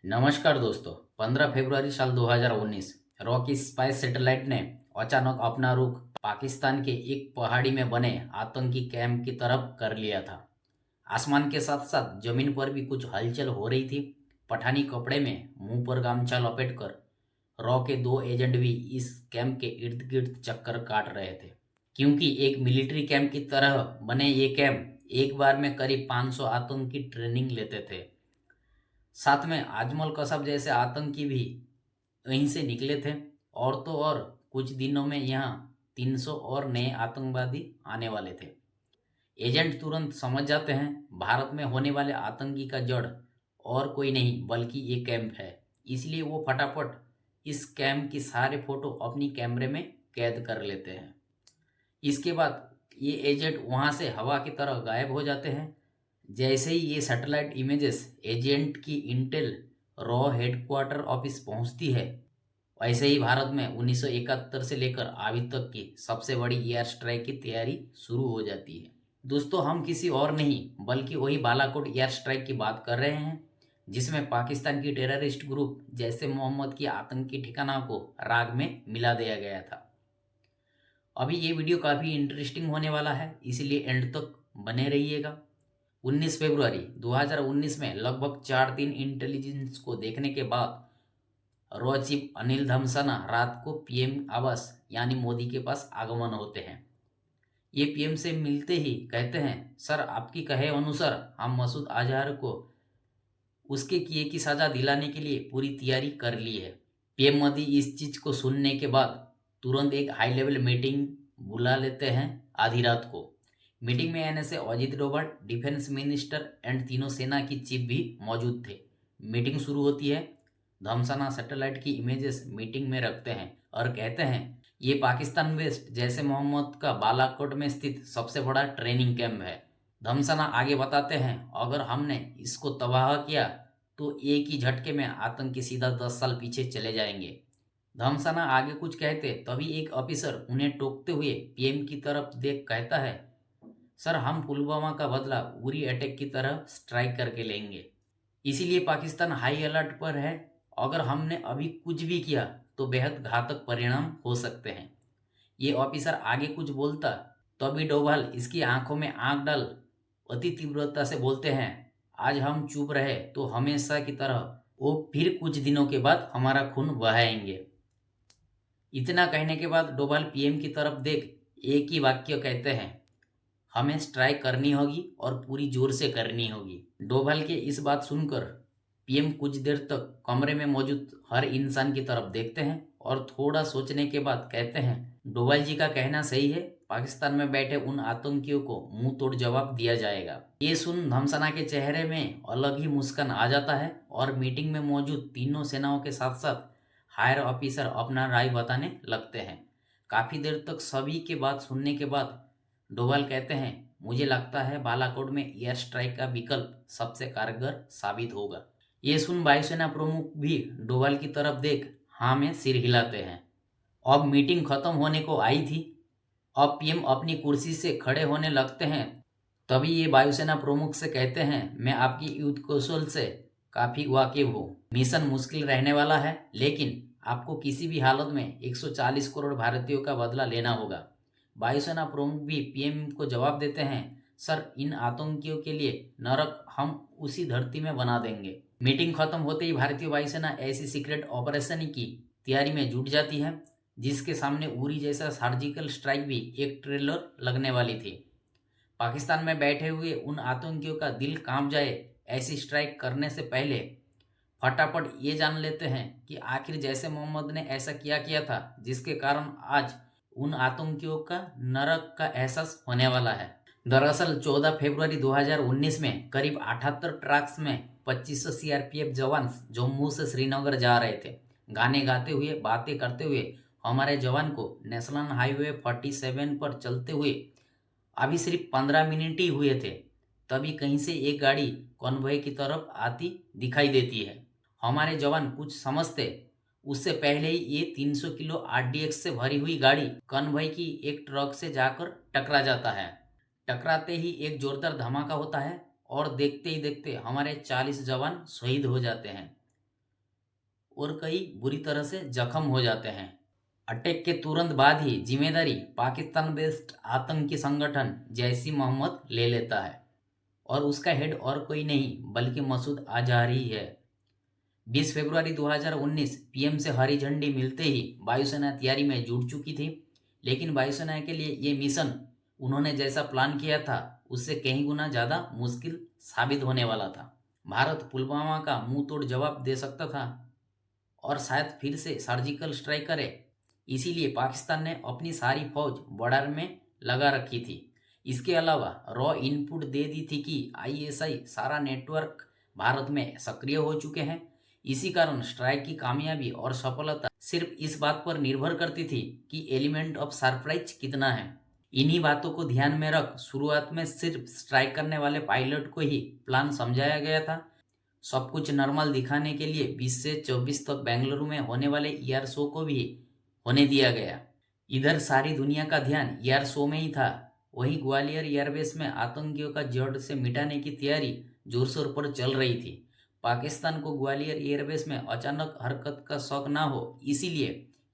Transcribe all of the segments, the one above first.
नमस्कार दोस्तों। 15 फरवरी साल 2019 रॉकी स्पाइस सैटेलाइट ने अचानक अपना रुख पाकिस्तान के एक पहाड़ी में बने आतंकी कैंप की तरफ कर लिया था। आसमान के साथ साथ जमीन पर भी कुछ हलचल हो रही थी। पठानी कपड़े में मुंह पर गामछा लपेटकर रॉ के दो एजेंट भी इस कैंप के इर्द गिर्द चक्कर काट रहे थे, क्योंकि एक मिलिट्री कैंप की तरह बने ये कैंप एक बार में करीब 500 आतंकी ट्रेनिंग लेते थे। साथ में आजमल कसाब जैसे आतंकी भी यहीं से निकले थे। और तो और कुछ दिनों में यहाँ 300 और नए आतंकवादी आने वाले थे। एजेंट तुरंत समझ जाते हैं भारत में होने वाले आतंकी का जड़ और कोई नहीं बल्कि ये कैंप है। इसलिए वो फटाफट इस कैंप की सारे फोटो अपनी कैमरे में कैद कर लेते हैं। इसके बाद ये एजेंट वहाँ से हवा की तरह गायब हो जाते हैं। जैसे ही ये सैटेलाइट इमेजेस एजेंट की इंटेल रॉ हेडक्वार्टर ऑफिस पहुंचती है, वैसे ही भारत में 1971 से लेकर अभी तक की सबसे बड़ी एयर स्ट्राइक की तैयारी शुरू हो जाती है। दोस्तों, हम किसी और नहीं बल्कि वही बालाकोट एयर स्ट्राइक की बात कर रहे हैं, जिसमें पाकिस्तान की टेररिस्ट ग्रुप जैसे मोहम्मद की आतंकी ठिकाना को राग में मिला दिया गया था। अभी ये वीडियो काफ़ी इंटरेस्टिंग होने वाला है, इसलिए एंड तक बने रहिएगा। 19 फरवरी 2019 में लगभग 4 दिन इंटेलिजेंस को देखने के बाद रॉ चीफ अनिल धमसाना रात को पीएम आवास यानी मोदी के पास आगमन होते हैं। ये पीएम से मिलते ही कहते हैं, सर आपकी कहे अनुसार हम मसूद अजहर को उसके किए की सजा दिलाने के लिए पूरी तैयारी कर ली है। पीएम मोदी इस चीज को सुनने के बाद तुरंत एक हाई लेवल मीटिंग बुला लेते हैं आधी रात को। मीटिंग में आने से Ajit Doval defence minister and तीनों सेना की चीफ भी मौजूद थे। मीटिंग शुरू होती है। धमसाना सैटेलाइट की इमेजेस मीटिंग में रखते हैं और कहते हैं, ये पाकिस्तान वेस्ट जैसे मोहम्मद का बालाकोट में स्थित सबसे बड़ा ट्रेनिंग कैंप है। धमसाना आगे बताते हैं, अगर हमने इसको तबाह किया तो एक ही झटके में आतंकी सीधा 10 साल पीछे चले जाएंगे। धमसाना आगे कुछ कहते तभी एक ऑफिसर उन्हें टोकते हुए पीएम की तरफ देख कहता है, सर हम पुलवामा का बदला उरी अटैक की तरह स्ट्राइक करके लेंगे। इसीलिए पाकिस्तान हाई अलर्ट पर है। अगर हमने अभी कुछ भी किया तो बेहद घातक परिणाम हो सकते हैं। ये ऑफिसर आगे कुछ बोलता तभी डोभाल इसकी आंखों में आंख डाल अति तीव्रता से बोलते हैं, आज हम चुप रहे तो हमेशा की तरह वो फिर कुछ दिनों के बाद हमारा खून बहाएंगे। इतना कहने के बाद डोभाल पीएम की तरफ देख एक ही वाक्य कहते हैं, हमें स्ट्राइक करनी होगी और पूरी जोर से करनी होगी। डोभाल के इस बात सुनकर पीएम कुछ देर तक कमरे में मौजूद हर इंसान की तरफ देखते हैं और थोड़ा सोचने के बाद कहते हैं, डोभाल जी का कहना सही है, पाकिस्तान में बैठे उन आतंकियों को मुंह तोड़ जवाब दिया जाएगा। ये सुन धमसाना के चेहरे में अलग ही मुस्कान आ जाता है और मीटिंग में मौजूद तीनों सेनाओं के साथ साथ हायर ऑफिसर अपना राय बताने लगते हैं। काफी देर तक सभी के बात सुनने के बाद डोभाल कहते हैं, मुझे लगता है बालाकोट में एयर स्ट्राइक का विकल्प सबसे कारगर साबित होगा। ये सुन वायुसेना प्रमुख भी डोभाल की तरफ देख हाँ में सिर हिलाते हैं। अब मीटिंग खत्म होने को आई थी। अब पीएम अपनी कुर्सी से खड़े होने लगते हैं। तभी ये वायुसेना प्रमुख से कहते हैं, मैं आपकी युद्ध कौशल से काफी वाकिफ हूँ। मिशन मुश्किल रहने वाला है, लेकिन आपको किसी भी हालत में 140 करोड़ भारतीयों का बदला लेना होगा। वायुसेना प्रमुख भी पीएम को जवाब देते हैं, सर इन आतंकियों के लिए नरक हम उसी धरती में बना देंगे। मीटिंग खत्म होते ही भारतीय वायुसेना ऐसी सीक्रेट ऑपरेशन की तैयारी में जुट जाती है जिसके सामने उरी जैसा सर्जिकल स्ट्राइक भी एक ट्रेलर लगने वाली थी। पाकिस्तान में बैठे हुए उन आतंकियों का दिल कांप जाए ऐसी स्ट्राइक करने से पहले फटाफट ये जान लेते हैं कि आखिर जैसे मोहम्मद ने ऐसा किया किया था जिसके कारण आज उन आतंकियों का नरक का एहसास होने वाला है। दरअसल 14 फरवरी 2019 में करीब 78 ट्रक्स में 2500 सीआरपीएफ जवान जम्मू से श्रीनगर जा रहे थे। गाने गाते हुए बातें करते हुए हमारे जवान को नेशनल हाईवे 47 पर चलते हुए अभी सिर्फ 15 मिनट ही हुए थे, तभी कहीं से एक गाड़ी कॉन्वॉय की तरफ आती दिखाई देती है। हमारे जवान कुछ समझते उससे पहले ही ये 300 किलो आरडीएक्स से भरी हुई गाड़ी कॉन्वॉय की एक ट्रक से जाकर टकरा जाता है। टकराते ही एक जोरदार धमाका होता है और देखते ही देखते हमारे 40 जवान शहीद हो जाते हैं। और कई बुरी तरह से जख्म हो जाते हैं। अटैक के तुरंत बाद ही जिम्मेदारी पाकिस्तान बेस्ड आतंकी संगठन जैश ई मोहम्मद ले लेता है और उसका हेड और कोई नहीं बल्कि मसूद अजहर ही है। 20 फरवरी 2019 पीएम से हरी झंडी मिलते ही वायुसेना तैयारी में जुट चुकी थी, लेकिन वायुसेना के लिए ये मिशन उन्होंने जैसा प्लान किया था उससे कहीं गुना ज़्यादा मुश्किल साबित होने वाला था। भारत पुलवामा का मुंह तोड़ जवाब दे सकता था और शायद फिर से सर्जिकल स्ट्राइक करे। इसीलिए पाकिस्तान ने अपनी सारी फौज बॉर्डर में लगा रखी थी। इसके अलावा रॉ इनपुट दे दी थी कि आईएसआई सारा नेटवर्क भारत में सक्रिय हो चुके हैं। इसी कारण स्ट्राइक की कामयाबी और सफलता सिर्फ इस बात पर निर्भर करती थी कि एलिमेंट ऑफ सरप्राइज कितना है। इन्हीं बातों को ध्यान में रख शुरुआत में सिर्फ स्ट्राइक करने वाले पायलट को ही प्लान समझाया गया था। सब कुछ नॉर्मल दिखाने के लिए 20 से 24 तक बेंगलुरु में होने वाले एयर शो को भी होने दिया गया। इधर सारी दुनिया का ध्यान एयर शो में ही था। वहीं ग्वालियर एयरबेस में आतंकियों का जड़ से मिटाने की तैयारी जोर शोर पर चल रही थी। पाकिस्तान को ग्वालियर एयरबेस में अचानक हरकत का शौक ना हो, इसीलिए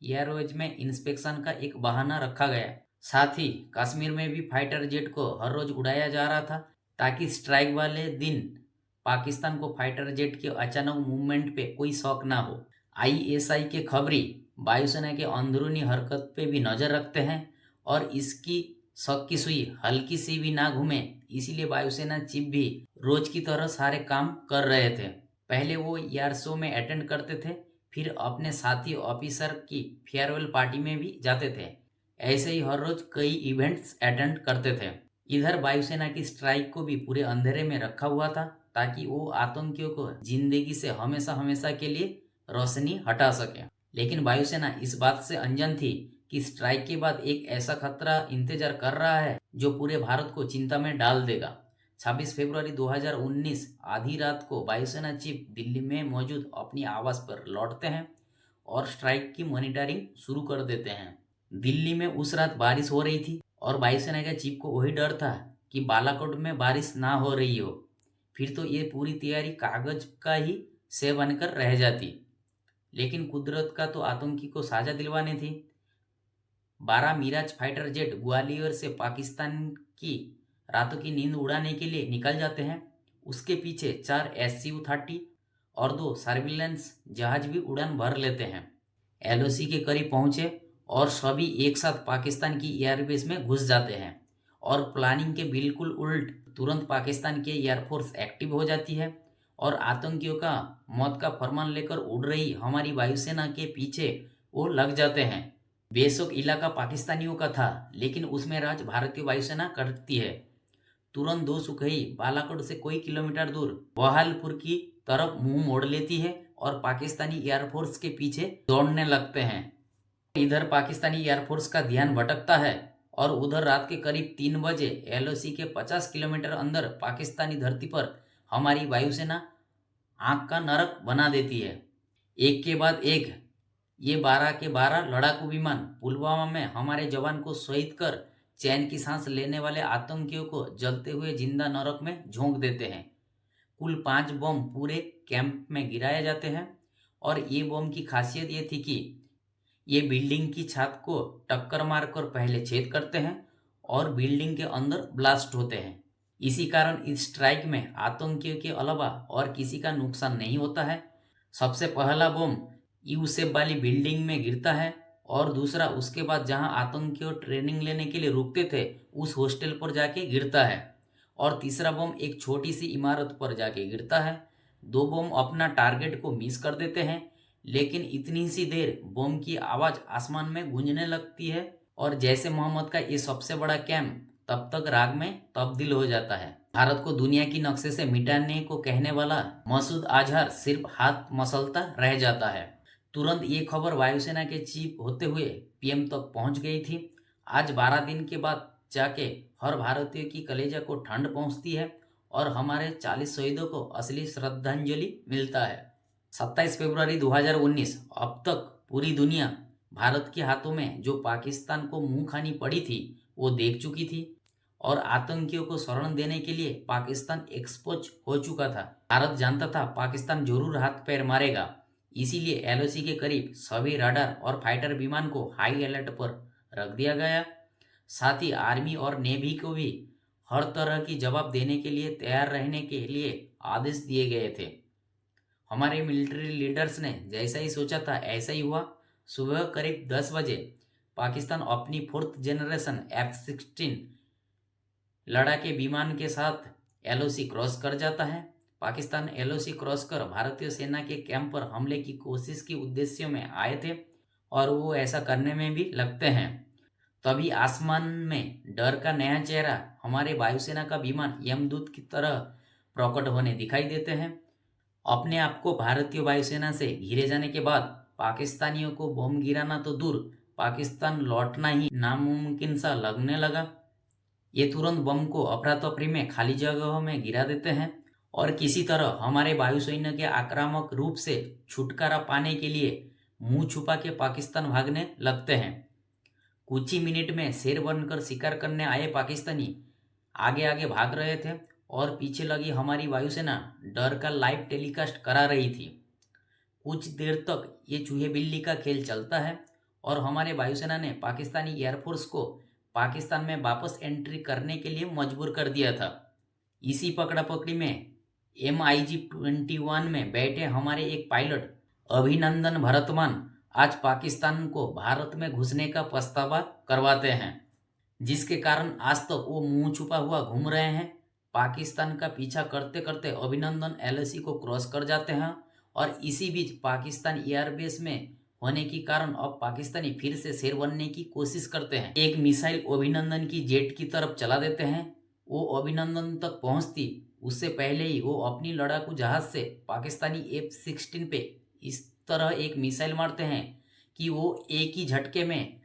एयरवेज में इंस्पेक्शन का एक बहाना रखा गया। साथ ही कश्मीर में भी फाइटर जेट को हर रोज उड़ाया जा रहा था ताकि स्ट्राइक वाले दिन पाकिस्तान को फाइटर जेट के अचानक मूवमेंट पे कोई शौक ना हो। आईएसआई के खबरी वायुसेना के अंदरूनी हरकत पे भी नजर रखते हैं और इसकी शक की सुई हल्की सी भी ना घूमे, इसीलिए वायुसेना चीफ भी रोज की तरह सारे काम कर रहे थे। पहले वो एयर शो में अटेंड करते थे, फिर अपने साथी ऑफिसर की फेयरवेल पार्टी में भी जाते थे। ऐसे ही हर रोज कई इवेंट्स अटेंड करते थे। इधर वायुसेना की स्ट्राइक को भी पूरे अंधेरे में रखा हुआ था ताकि वो आतंकियों को जिंदगी से हमेशा हमेशा के लिए रोशनी हटा सके। लेकिन वायुसेना इस बात से अनजान थी कि स्ट्राइक के बाद एक ऐसा खतरा इंतजार कर रहा है जो पूरे भारत को चिंता में डाल देगा। 26 फरवरी 2019 आधी रात को वायुसेना चीफ दिल्ली में मौजूद अपनी आवास पर लौटते हैं और स्ट्राइक की मॉनिटरिंग शुरू कर देते हैं। दिल्ली में उस रात बारिश हो रही थी और वायुसेना के चीफ को वही डर था कि बालाकोट में बारिश ना हो रही हो, फिर तो ये पूरी तैयारी कागज का ही से बनकर रह जाती। लेकिन कुदरत का तो आतंकी को साजा दिलवाने थी। 12 मिराज फाइटर जेट ग्वालियर से पाकिस्तान की रातों की नींद उड़ाने के लिए निकल जाते हैं। उसके पीछे 4 SU-30 और 2 सर्विलेंस जहाज भी उड़ान भर लेते हैं। एलओसी के करीब पहुंचे और सभी एक साथ पाकिस्तान की एयरबेस में घुस जाते हैं और प्लानिंग के बिल्कुल उल्ट तुरंत पाकिस्तान की एयरफोर्स एक्टिव हो जाती है और आतंकियों का मौत का फरमान लेकर उड़ रही हमारी वायुसेना के पीछे वो लग जाते हैं। बेशक इलाका पाकिस्तानियों का था, लेकिन उसमें राज भारतीय वायुसेना करती है। तुरंत दो सुखई बालाकोट से कोई किलोमीटर दूर बहालपुर की तरफ मुंह मोड़ लेती है और पाकिस्तानी एयरफोर्स के पीछे दौड़ने लगते हैं। इधर पाकिस्तानी एयरफोर्स का ध्यान भटकता है और उधर रात के करीब 3 बजे एलओसी के 50 किलोमीटर अंदर पाकिस्तानी धरती पर हमारी वायुसेना आंख का नरक बना देती है। एक के बाद एक ये 12 के 12 लड़ाकू विमान पुलवामा में हमारे जवान को शहीद कर चैन की सांस लेने वाले आतंकियों को जलते हुए जिंदा नरक में झोंक देते हैं। कुल 5 बम पूरे कैंप में गिराए जाते हैं और ये बम की खासियत ये थी कि ये बिल्डिंग की छत को टक्कर मारकर पहले छेद करते हैं और बिल्डिंग के अंदर ब्लास्ट होते हैं। इसी कारण इस स्ट्राइक में आतंकियों के अलावा और किसी का नुकसान नहीं होता है। सबसे पहला बम यू शेप वाली बिल्डिंग में गिरता है और दूसरा उसके बाद जहां आतंकियों ट्रेनिंग लेने के लिए रुकते थे उस हॉस्टल पर जाके गिरता है और तीसरा बम एक छोटी सी इमारत पर जाके गिरता है। 2 बम अपना टारगेट को मिस कर देते हैं, लेकिन इतनी सी देर बम की आवाज आसमान में गूंजने लगती है और जैसे मोहम्मद का ये सबसे बड़ा कैंप तब तक राग में तब्दील हो जाता है। भारत को दुनिया की नक्शे से मिटाने को कहने वाला मसूद अजहर सिर्फ हाथ मसलता रह जाता है। तुरंत ये खबर वायुसेना के चीफ होते हुए पीएम तक पहुंच गई थी। आज 12 दिन के बाद जाके हर भारतीय की कलेजा को ठंड पहुंचती है और हमारे 40 शहीदों को असली श्रद्धांजलि मिलता है। 27 फरवरी 2019 अब तक पूरी दुनिया भारत के हाथों में जो पाकिस्तान को मुंह खानी पड़ी थी वो देख चुकी थी और आतंकियों को शरण देने के लिए पाकिस्तान एक्सपोज हो चुका था। भारत जानता था पाकिस्तान जरूर हाथ पैर मारेगा, इसीलिए एलओसी के करीब सभी रडार और फाइटर विमान को हाई अलर्ट पर रख दिया गया। साथ ही आर्मी और नेवी को भी हर तरह की जवाब देने के लिए तैयार रहने के लिए आदेश दिए गए थे। हमारे मिलिट्री लीडर्स ने जैसा ही सोचा था ऐसा ही हुआ। सुबह करीब 10 बजे पाकिस्तान अपनी 4th जनरेशन F-16 लड़ाके विमान के साथ एलओसी क्रॉस कर जाता है। पाकिस्तान एलओसी क्रॉस कर भारतीय सेना के कैंप पर हमले की कोशिश के उद्देश्य में आए थे और वो ऐसा करने में भी लगते हैं। तभी आसमान में डर का नया चेहरा हमारे वायुसेना का विमान यमदूत की तरह प्रकट होने दिखाई देते हैं। अपने आप को भारतीय वायुसेना से घिरे जाने के बाद पाकिस्तानियों को बम गिराना तो दूर, पाकिस्तान लौटना ही नामुमकिन सा लगने लगा। ये तुरंत बम को अफरा तफरी में खाली जगहों में गिरा देते हैं और किसी तरह हमारे वायुसैन्य के आक्रामक रूप से छुटकारा पाने के लिए मुंह छुपा के पाकिस्तान भागने लगते हैं। कुछ ही मिनट में शेर बनकर शिकार करने आए पाकिस्तानी आगे आगे भाग रहे थे और पीछे लगी हमारी वायुसेना डर का लाइव टेलीकास्ट करा रही थी। कुछ देर तक ये चूहे बिल्ली का खेल चलता है और हमारे वायुसेना ने पाकिस्तानी एयरफोर्स को पाकिस्तान में वापस एंट्री करने के लिए मजबूर कर दिया था। इसी पकड़ा पकड़ी में MiG-21 में बैठे हमारे एक पायलट अभिनंदन भरतमान आज पाकिस्तान को भारत में घुसने का पछतावा करवाते हैं, जिसके कारण आज तक वो मुंह छुपा हुआ घूम रहे हैं। पाकिस्तान का पीछा करते करते अभिनंदन एलओसी को क्रॉस कर जाते हैं और इसी बीच पाकिस्तान एयरबेस में होने के कारण अब पाकिस्तानी फिर से शेर बनने की कोशिश करते हैं। एक मिसाइल अभिनंदन की जेट की तरफ चला देते हैं। वो अभिनंदन तक पहुंचती उससे पहले ही वो अपनी लड़ाकू जहाज से पाकिस्तानी F-16 पे इस तरह एक मिसाइल मारते हैं कि वो एक ही झटके में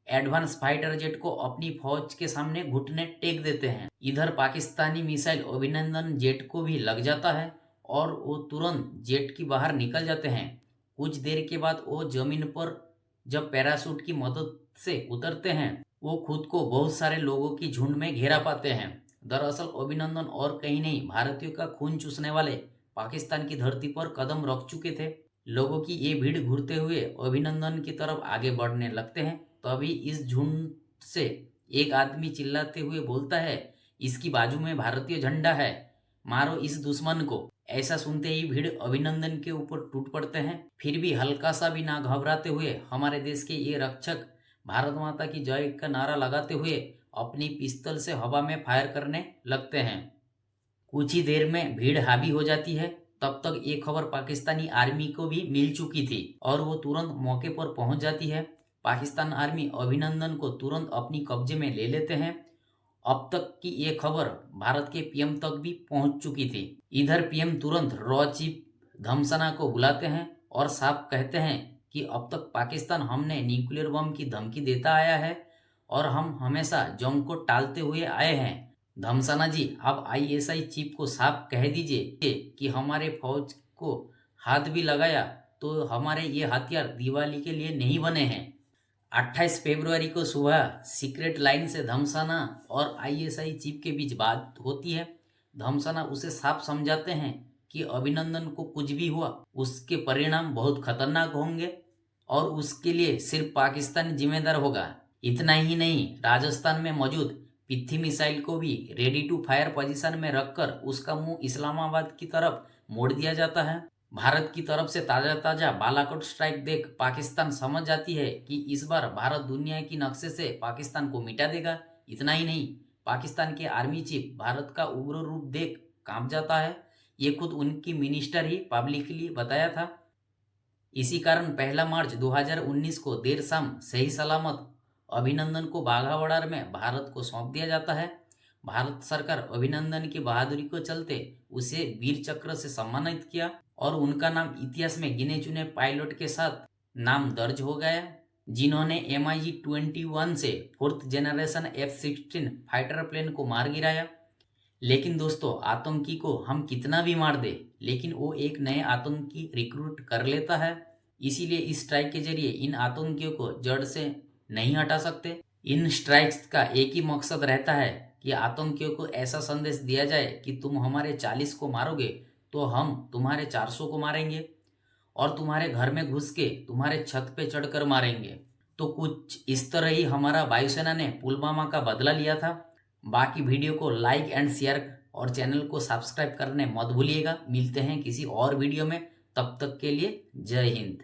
एडवांस फाइटर जेट को अपनी फौज के सामने घुटने टेक देते हैं। इधर पाकिस्तानी मिसाइल अभिनंदन जेट को भी लग जाता है और वो तुरंत जेट की बाहर निकल जाते हैं। कुछ देर के बाद वो जमीन पर जब पैराशूट की मदद से उतरते हैं, वो खुद को बहुत सारे लोगों की झुंड में घेरा पाते हैं। दरअसल अभिनंदन और कहीं नहीं, भारतीयों का खून चूसने वाले पाकिस्तान की धरती पर कदम रख चुके थे। लोगों की ये भीड़ घूरते हुए अभिनंदन की तरफ आगे बढ़ने लगते हैं। तभी इस झुंड से एक आदमी चिल्लाते हुए बोलता है, इसकी बाजू में भारतीय झंडा है, मारो इस दुश्मन को। ऐसा सुनते ही भीड़ अभिनंदन के ऊपर टूट पड़ते हैं। फिर भी हल्का सा भी ना घबराते हुए हमारे देश के ये रक्षक भारत माता की जय का नारा लगाते हुए अपनी पिस्तौल से हवा में फायर करने लगते हैं। कुछ ही देर में भीड़ हावी हो जाती है। तब तक ये खबर पाकिस्तानी आर्मी को भी मिल चुकी थी और वो तुरंत मौके पर पहुंच जाती है। पाकिस्तान आर्मी अभिनंदन को तुरंत अपनी कब्जे में ले लेते हैं। अब तक की ये खबर भारत के पीएम तक भी पहुंच चुकी थी। इधर पीएम तुरंत रॉ चीफ धमसना को बुलाते हैं और साफ कहते हैं कि अब तक पाकिस्तान हमने न्यूक्लियर बम की धमकी देता आया है और हम हमेशा जंग को टालते हुए आए हैं। धमसना जी, आप ISI चीफ को साफ कह दीजिए कि हमारे फौज को हाथ भी लगाया तो हमारे ये हथियार दिवाली के लिए नहीं बने हैं। 28 फरवरी को सुबह सीक्रेट लाइन से धमसना और ISI चीफ के बीच बात होती है। धमसना उसे साफ समझाते हैं कि अभिनंदन को कुछ भी हुआ उसके परिणाम बहुत खतरनाक होंगे और उसके लिए सिर्फ पाकिस्तान जिम्मेदार होगा। इतना ही नहीं, राजस्थान में मौजूद पिथी मिसाइल को भी रेडी टू फायर पोजीशन में रखकर उसका मुंह इस्लामाबाद की तरफ मोड़ दिया जाता है। भारत की तरफ से ताजा बालाकोट स्ट्राइक देख पाकिस्तान समझ जाती है कि इस बार भारत दुनिया की नक्शे से पाकिस्तान को मिटा देगा। इतना ही नहीं, पाकिस्तान के आर्मी चीफ भारत का उग्र रूप देख कांप जाता है। ये खुद उनकी मिनिस्टर ही पब्लिकली बताया था। इसी कारण 1 मार्च 2019 को देर शाम सही सलामत अभिनंदन को बाघावड़र में भारत को सौंप दिया जाता है। भारत सरकार अभिनंदन की बहादुरी को चलते उसे वीर चक्र से सम्मानित किया और उनका नाम इतिहास में गिने चुने पायलट के साथ नाम दर्ज हो गया, जिन्होंने MiG-21 से 4th generation F-16 fighter plane को मार गिराया। लेकिन दोस्तों, आतंकी को हम कितना भी मार दे, लेकिन वो एक नए आतंकी रिक्रूट कर लेता है। इसीलिए इस स्ट्राइक के जरिए इन आतंकियों को जड़ से नहीं हटा सकते। इन स्ट्राइक्स का एक ही मकसद रहता है कि आतंकियों को ऐसा संदेश दिया जाए कि तुम हमारे 40 को मारोगे तो हम तुम्हारे 400 को मारेंगे। और तुम्हारे घर में घुस के तुम्हारे छत पे चढ़कर मारेंगे। तो कुछ इस तरह ही हमारा वायुसेना ने पुलवामा का बदला लिया था। बाकी वीडियो को लाइक एंड शेयर और चैनल को सब्सक्राइब करने मत भूलिएगा। मिलते हैं किसी और वीडियो में, तब तक के लिए जय हिंद।